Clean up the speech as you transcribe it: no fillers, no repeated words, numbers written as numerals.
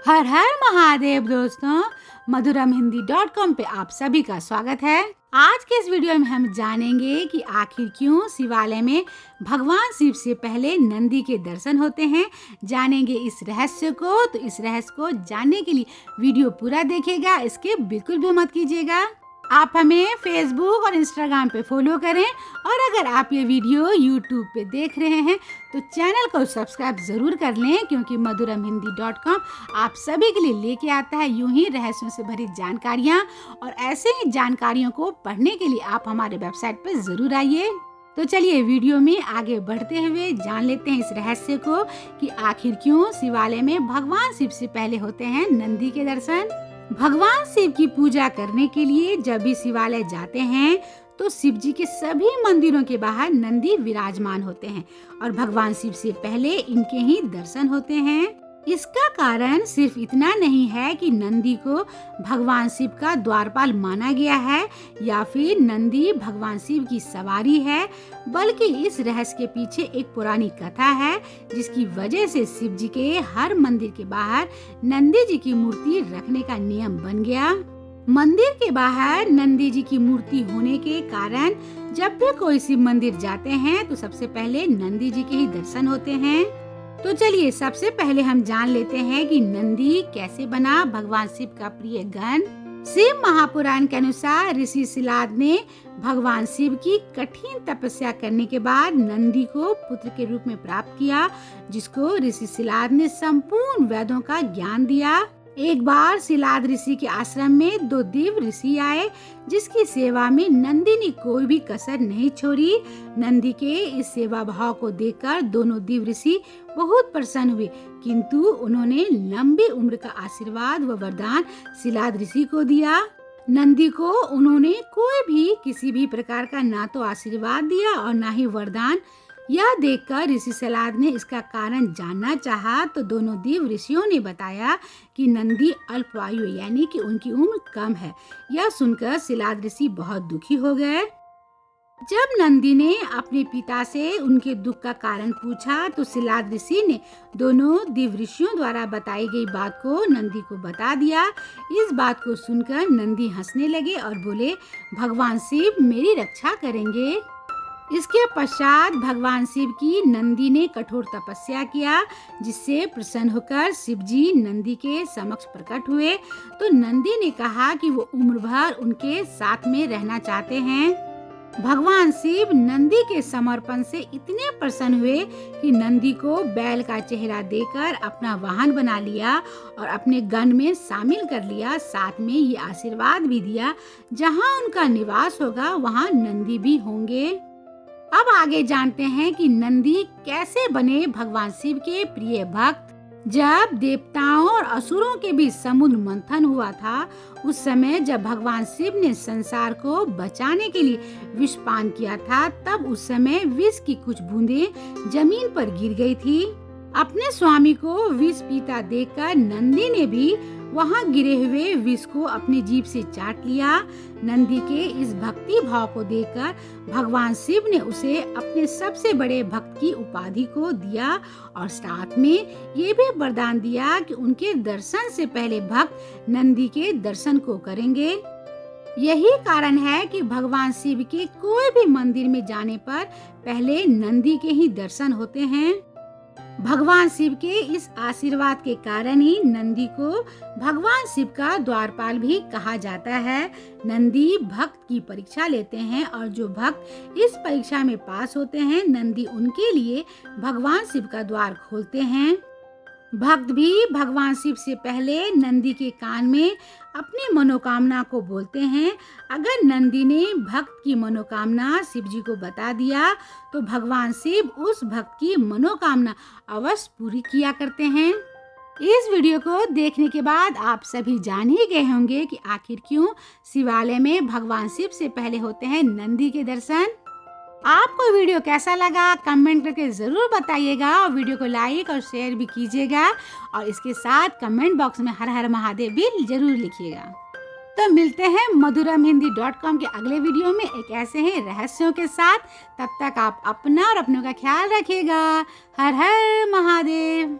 हर हर महादेव दोस्तों, madhuramhindi.com पे आप सभी का स्वागत है। आज के इस वीडियो में हम जानेंगे कि आखिर क्यों शिवालय में भगवान शिव से पहले नंदी के दर्शन होते हैं। जानेंगे इस रहस्य को। तो इस रहस्य को जानने के लिए वीडियो पूरा देखिएगा, इसके बिल्कुल भी मत कीजिएगा। आप हमें फेसबुक और इंस्टाग्राम पे फॉलो करें और अगर आप ये वीडियो यूट्यूब पे देख रहे हैं तो चैनल को सब्सक्राइब जरूर कर लें, क्योंकि madhuramhindi.com आप सभी के लिए लेके आता है यूं ही रहस्यों से भरी जानकारियां। और ऐसे ही जानकारियों को पढ़ने के लिए आप हमारे वेबसाइट पर जरूर आइए। तो चलिए वीडियो में आगे बढ़ते हुए जान लेते हैं इस रहस्य को कि आखिर क्यों शिवालय में भगवान शिव से पहले होते हैं नंदी के दर्शन। भगवान शिव की पूजा करने के लिए जब भी शिवालय जाते हैं तो शिव जी के सभी मंदिरों के बाहर नंदी विराजमान होते हैं और भगवान शिव से पहले इनके ही दर्शन होते हैं। इसका कारण सिर्फ इतना नहीं है कि नंदी को भगवान शिव का द्वारपाल माना गया है या फिर नंदी भगवान शिव की सवारी है, बल्कि इस रहस्य के पीछे एक पुरानी कथा है जिसकी वजह से शिव जी के हर मंदिर के बाहर नंदी जी की मूर्ति रखने का नियम बन गया। मंदिर के बाहर नंदी जी की मूर्ति होने के कारण जब भी कोई शिव मंदिर जाते हैं तो सबसे पहले नंदी जी के ही दर्शन होते हैं। तो चलिए सबसे पहले हम जान लेते हैं कि नंदी कैसे बना भगवान शिव का प्रिय गण। शिव महापुराण के अनुसार ऋषि शिलाद ने भगवान शिव की कठिन तपस्या करने के बाद नंदी को पुत्र के रूप में प्राप्त किया, जिसको ऋषि शिलाद ने संपूर्ण वेदों का ज्ञान दिया। एक बार शिलाद ऋषि के आश्रम में 2 दिव्य ऋषि आए, जिसकी सेवा में नंदी ने कोई भी कसर नहीं छोड़ी। नंदी के इस सेवा भाव को देखकर दोनों दिव्य ऋषि बहुत प्रसन्न हुए, किंतु उन्होंने लंबी उम्र का आशीर्वाद व वरदान शिलाद ऋषि को दिया। नंदी को उन्होंने कोई भी किसी भी प्रकार का ना तो आशीर्वाद दिया और ना ही वरदान। यह देखकर ऋषि शिलाद ने इसका कारण जानना चाहा तो दोनों दिव्य ऋषियों ने बताया कि नंदी अल्पायु यानी कि उनकी उम्र कम है। यह सुनकर शिलाद ऋषि बहुत दुखी हो गए। जब नंदी ने अपने पिता से उनके दुख का कारण पूछा तो शिलाद ऋषि ने दोनों दिव्य ऋषियों द्वारा बताई गई बात को नंदी को बता दिया। इस बात को सुनकर नंदी हंसने लगे और बोले, भगवान शिव मेरी रक्षा करेंगे। इसके पश्चात भगवान शिव की नंदी ने कठोर तपस्या किया, जिससे प्रसन्न होकर शिव जी नंदी के समक्ष प्रकट हुए। तो नंदी ने कहा कि वो उम्र भर उनके साथ में रहना चाहते हैं। भगवान शिव नंदी के समर्पण से इतने प्रसन्न हुए कि नंदी को बैल का चेहरा देकर अपना वाहन बना लिया और अपने गण में शामिल कर लिया। साथ में ये आशीर्वाद भी दिया, जहाँ उनका निवास होगा वहाँ नंदी भी होंगे। अब आगे जानते हैं कि नंदी कैसे बने भगवान शिव के प्रिय भक्त। जब देवताओं और असुरों के बीच समुद्र मंथन हुआ था, उस समय जब भगवान शिव ने संसार को बचाने के लिए विष पान किया था, तब उस समय विष की कुछ बूंदें जमीन पर गिर गई थी। अपने स्वामी को विष पीता देखकर नंदी ने भी वहां गिरे हुए विष को अपनी जीभ से चाट लिया। नंदी के इस भक्ति भाव को देखकर भगवान शिव ने उसे अपने सबसे बड़े भक्त की उपाधि को दिया और साथ में ये भी वरदान दिया कि उनके दर्शन से पहले भक्त नंदी के दर्शन को करेंगे। यही कारण है कि भगवान शिव के कोई भी मंदिर में जाने पर पहले नंदी के ही दर्शन होते हैं। भगवान शिव के इस आशीर्वाद के कारण ही नंदी को भगवान शिव का द्वारपाल भी कहा जाता है। नंदी भक्त की परीक्षा लेते हैं और जो भक्त इस परीक्षा में पास होते हैं, नंदी उनके लिए भगवान शिव का द्वार खोलते हैं। भक्त भी भगवान शिव से पहले नंदी के कान में अपनी मनोकामना को बोलते हैं। अगर नंदी ने भक्त की मनोकामना शिव जी को बता दिया तो भगवान शिव उस भक्त की मनोकामना अवश्य पूरी किया करते हैं। इस वीडियो को देखने के बाद आप सभी जान ही गए होंगे कि आखिर क्यों शिवालय में भगवान शिव से पहले होते हैं नंदी के दर्शन। आपको वीडियो कैसा लगा कमेंट करके जरूर बताइएगा और वीडियो को लाइक और शेयर भी कीजिएगा और इसके साथ कमेंट बॉक्स में हर हर महादेव भी जरूर लिखिएगा। तो मिलते हैं madhuramhindi.com के अगले वीडियो में एक ऐसे ही रहस्यों के साथ। तब तक आप अपना और अपनों का ख्याल रखिएगा। हर हर महादेव।